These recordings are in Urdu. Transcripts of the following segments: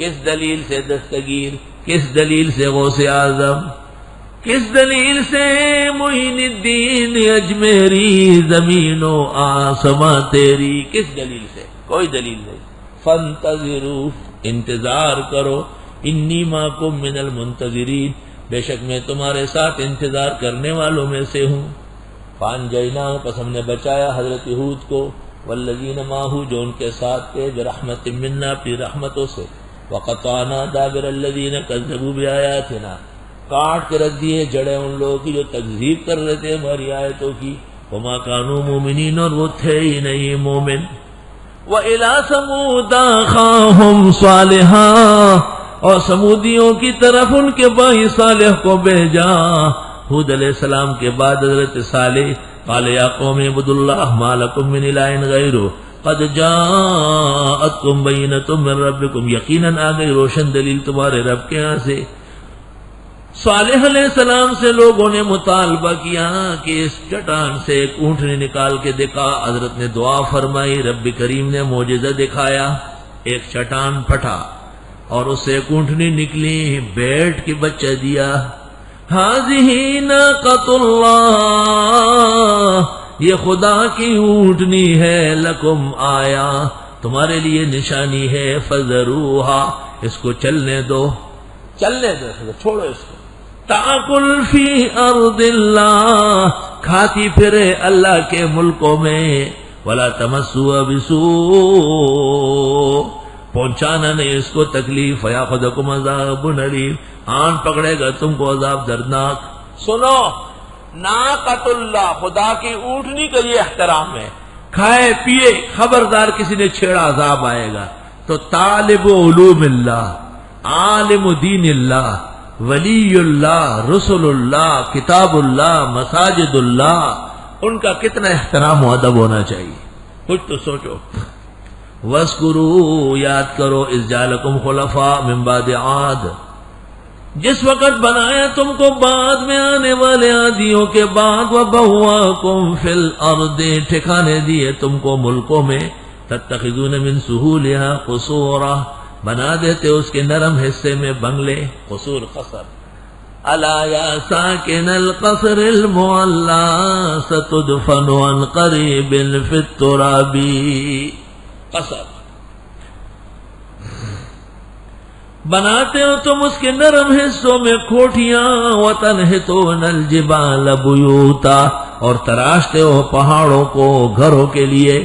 کس دلیل سے دستگیر؟ کس دلیل سے غوث اعظم؟ کس دلیل سے معین الدین اجمیری زمین و آسماں تیری؟ کس دلیل سے؟ کوئی دلیل نہیں۔ فانتظروا، انتظار کرو، انی معکم من المنتظرین، بے شک میں تمہارے ساتھ انتظار کرنے والوں میں سے ہوں۔ فانجیناہ، پس ہم نے بچایا حضرت ہود کو، والذین معہ، جو ان کے ساتھ تھے، برحمت منا، اپنی رحمتوں سے، وقطعنا دابر الذین کذبوا بآیاتنا، کاٹ کے رکھ دیے جڑیں ان لوگوں کی جو تکذیب کر رہے تھے ہماری آیتوں کی، وما کانوا مومنین، اور وہ تھے ہی نہیں مومن۔ وَإِلَىٰ ثَمُودَ أَخَاهُمْ صَالِحًا، اور سمودیوں کی طرف ان کے بھائی صالح کو بھیجا۔ ہود علیہ السلام کے بعد حضرت صالح، قال یا قوم اعبدوا اللہ ما لکم من الہ غیرہ قد جاءتکم بینۃ من ربکم، یقیناً آ گئی روشن دلیل تمہارے رب کے ہاں سے۔ صالح علیہ السلام سے لوگوں نے مطالبہ کیا کہ اس چٹان سے ایک اونٹنی نکال کے دکھا۔ حضرت نے دعا فرمائی، رب کریم نے معجزہ دکھایا، ایک چٹان پھٹا اور اس سے ایک اونٹنی نکلی، بیٹھ کے بچہ دیا۔ ہاذہ ناقۃ اللہ، یہ خدا کی اونٹنی ہے، لکم آیا، تمہارے لیے نشانی ہے، فذروہا، اس کو چلنے دو، چلنے دو، چھوڑو اس کو۔ تاکل فی ارض اللہ، کھاتی پھرے اللہ کے ملکوں میں، ولا تمسوا بسوء، پہنچانا نہیں اس کو تکلیف، فیاخذکم عذاب علیم، آن پکڑے گا تم کو عذاب دردناک۔ سنو، ناقۃ اللہ، خدا کی اونٹنی کا یہ احترام ہے، کھائے پیے، خبردار کسی نے چھیڑا عذاب آئے گا۔ تو طالب علوم اللہ، عالم دین اللہ، ولی اللہ، رسول اللہ، کتاب اللہ، مساجد اللہ، ان کا کتنا احترام و ادب ہونا چاہیے، کچھ تو سوچو۔ وَاذْكُرُوا، یاد کرو، اذ جعلکم خلفاء من بعد عاد، جس وقت بنایا تم کو بعد میں آنے والے عادیوں کے بعد، وَبَوَّأَكُمْ فِي الْأَرْضِ، ٹھکانے دیے تم کو ملکوں میں، تَتَّخِذُونَ مِن سُهُولِهَا قُصُورًا، بنا دیتے اس کے نرم حصے میں بنگلے، قصور قصر۔ الا یا ساکن القصر المعلی ستدفن عن قریب فی التراب، قصر بناتے ہو تم اس کے نرم حصوں میں کھوٹیاں، وتنحتون الجبال بیوتا، اور تراشتے ہو پہاڑوں کو گھروں کے لیے۔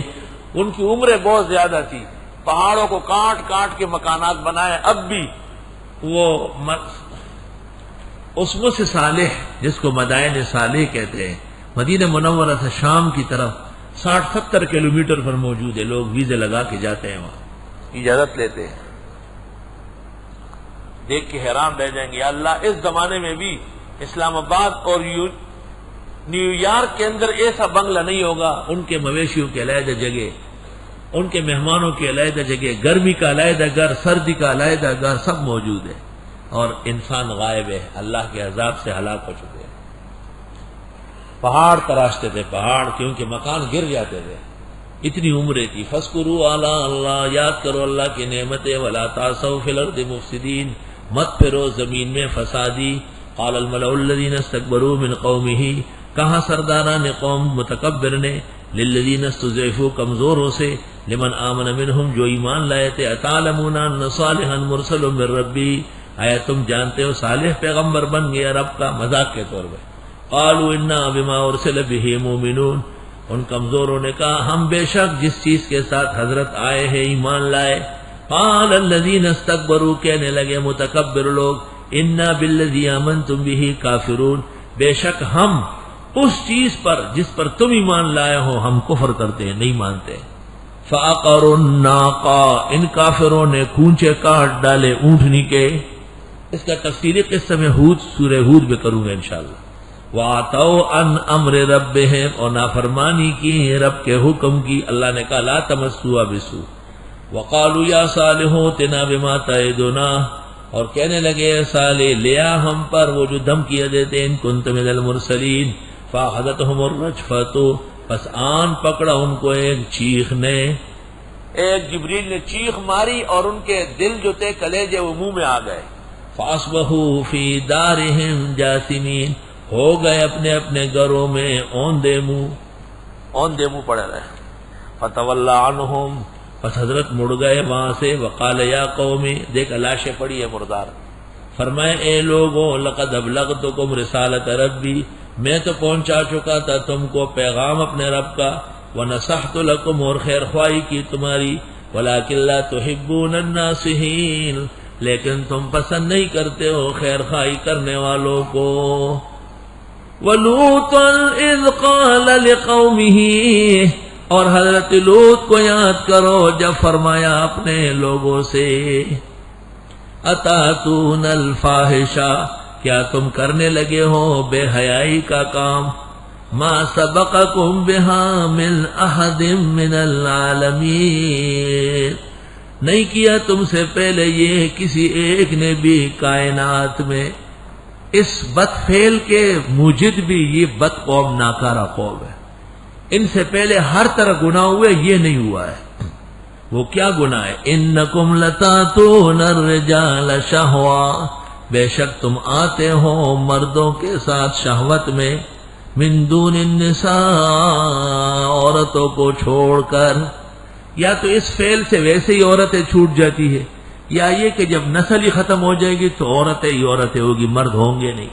ان کی عمریں بہت زیادہ تھی، پہاڑوں کو کاٹ کاٹ کے مکانات بنائے۔ اب بھی وہ اسموں سے صالح، جس کو مدائن صالح کہتے ہیں، مدینہ منورہ سے شام کی طرف 60-70 کلومیٹر پر موجود ہے، لوگ ویزے لگا کے جاتے ہیں، وہاں اجازت لیتے ہیں۔ دیکھ کے حیران رہ جائیں گے، یا اللہ، اس زمانے میں بھی اسلام آباد اور نیو یارک کے اندر ایسا بنگلہ نہیں ہوگا۔ ان کے مویشیوں کے علیحدہ جگہ، ان کے مہمانوں کی علیحدہ جگہ، گرمی کا علیحدہ گھر، سردی کا علیحدہ گھر، سب موجود ہے، اور انسان غائب ہے، اللہ کے عذاب سے ہلاک ہو چکے ہیں۔ پہاڑ تراشتے تھے، پہاڑ، کیونکہ مکان گر جاتے تھے، اتنی عمریں تھی۔ فاذکروا آلاء اللہ، یاد کرو اللہ کی نعمتیں، ولا تعثوا فی الارض مفسدین، مت پھرو زمین میں فسادی۔ قال الملأ الذین استکبروا من قومہ، کہا سرداران قوم متکبر نے، للذین استضعفوا، کمزوروں سے، لمن آمن منہم، جو ایمان لائے تھے، اتعلمون ان صالحا مرسل من ربی، آیا تم جانتے ہو صالح پیغمبر بن گیا رب کا، مذاق کے طور پہ۔ قالوا انا بما ارسل به مؤمنون، ان کمزوروں نے کہا ہم بے شک جس چیز کے ساتھ حضرت آئے ہیں ایمان لائے۔ قال الذین استکبروا، کہنے لگے متکبر لوگ، انا بالذی آمنتم به کافرون، بے شک ہم اس چیز پر جس پر تم ایمان لائے ہو ہم کفر کرتے ہیں، نہیں مانتے۔ فعقروا الناقہ، ان کافروں نے کونچے کاٹ ڈالے اونٹنی کے۔ اس کا تفصیلی قصہ میں سورہ ہود میں کروں گا انشاءاللہ۔ وَعَتَوْا عَنْ أَمْرِ رَبِّهِمْ، اور نافرمانی کی رب کے حکم کی۔ اللہ نے کہا لا تمسوا بسوء، وقالوا یا صالح ائتنا بما تعدنا، اور کہنے لگے صالح لیا ہم پر وہ جو دھمکیاں دیتے، ان کنت من المرسلین، فاخذتهم الرجفۃ، پس آن پکڑا ان کو ایک چیخ نے، ایک جبریل نے چیخ ماری اور ان کے دل جو تھے کلیجے وہ منہ میں آ گئے. فاصبحوا فی دارہم جاثمین، ہو گئے اپنے اپنے گھروں میں اوندے منہ پڑے رہے. فتولی عنہم، پس حضرت مڑ گئے وہاں سے. وقال یا قومی، دیکھ لاشیں پڑی ہے مردار. فرمائے اے لوگوں، لقد ابلغتکم رسالت ربی، میں تو پہنچا چکا تھا تم کو پیغام اپنے رب کا. ونصحت لکم، اور خیر خواہی کی تمہاری. ولکن لا تحبون الناصحین، لیکن تم پسند نہیں کرتے ہو خیر خواہی کرنے والوں کو. وَلُوطًا إِذْ قَالَ لِقَوْمِهِ، اور حضرت لوط کو یاد کرو جب فرمایا اپنے لوگوں سے، أَتَأْتُونَ الْفَاحِشَةَ، کیا تم کرنے لگے ہو بے حیائی کا کام. مَا سَبَقَكُمْ بِهَا مِنْ أَحَدٍ مِنَ الْعَالَمِينَ، نہیں کیا تم سے پہلے یہ کسی ایک نے بھی کائنات میں. اس بد فعل کے موجد بھی یہ بد قوم ناکارہ قوم ہے. ان سے پہلے ہر طرح گناہ ہوئے، یہ نہیں ہوا ہے. وہ کیا گناہ ہے؟ انکم لتاتون الرجال شہوا، بے شک تم آتے ہو مردوں کے ساتھ شہوت میں. من دون النساء، عورتوں کو چھوڑ کر. یا تو اس فعل سے ویسے ہی عورتیں چھوٹ جاتی ہے، یا یہ کہ جب نسل ہی ختم ہو جائے گی تو عورتیں ہی عورتیں ہوگی، مرد ہوں گے نہیں.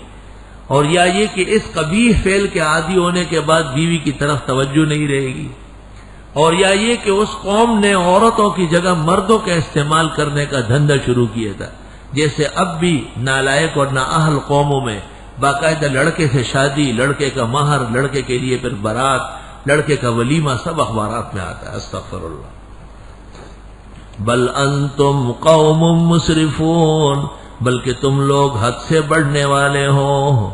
اور یا یہ کہ اس قبیح فعل کے عادی ہونے کے بعد بیوی کی طرف توجہ نہیں رہے گی. اور یا یہ کہ اس قوم نے عورتوں کی جگہ مردوں کا استعمال کرنے کا دھندا شروع کیا تھا. جیسے اب بھی نالائق اور نااہل قوموں میں باقاعدہ لڑکے سے شادی، لڑکے کا مہر، لڑکے کے لیے پھر بارات، لڑکے کا ولیمہ، سب اخبارات میں آتا ہے. استغفر اللہ. بل انتم قوم مسرفون، بلکہ تم لوگ حد سے بڑھنے والے ہو.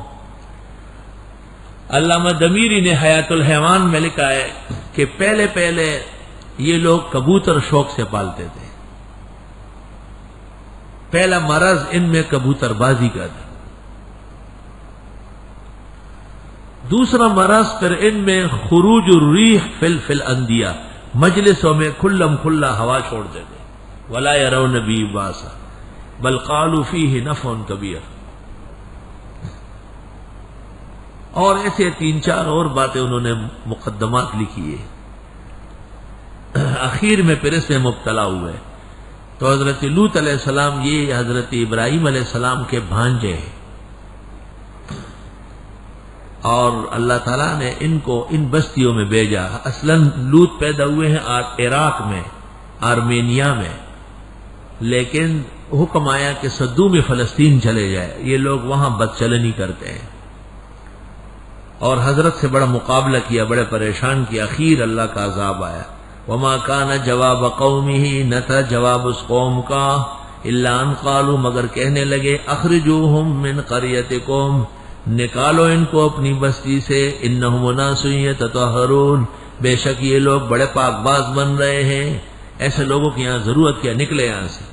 علامہ دمیری نے حیات الحیوان میں لکھا ہے کہ پہلے یہ لوگ کبوتر شوق سے پالتے تھے. پہلا مرض ان میں کبوتر بازی کا تھا. دوسرا مرض پھر ان میں خروج الریح فی الاندیہ، مجلسوں میں کھلم کھلا ہوا چھوڑتے تھے. ولا يرون بی باسا بل قالوا فیہ نفع کبیر. اور ایسے 3-4 اور باتیں انہوں نے مقدمات لکھی ہے. اخیر میں پھر اس میں مبتلا ہوئے. تو حضرت لوط علیہ السلام یہ حضرت ابراہیم علیہ السلام کے بھانجے ہیں، اور اللہ تعالیٰ نے ان کو ان بستیوں میں بھیجا. اصلاً لوط پیدا ہوئے ہیں عراق میں، آرمینیا میں، لیکن حکم آیا کہ صدوم فلسطین چلے جائے. یہ لوگ وہاں بدچلنی کرتے ہیں، اور حضرت سے بڑا مقابلہ کیا، بڑے پریشان کیا. اخیر اللہ کا عذاب آیا. وما کان جواب قومہ، نہ تھا جواب اس قوم کا، الا ان قالوا، مگر کہنے لگے، اخرجوہم من قریتکم، نکالو ان کو اپنی بستی سے. انہم اناس یتطہرون، بے شک یہ لوگ بڑے پاک باز بن رہے ہیں. ایسے لوگوں کی یہاں ضرورت کیا، نکلے یہاں سے.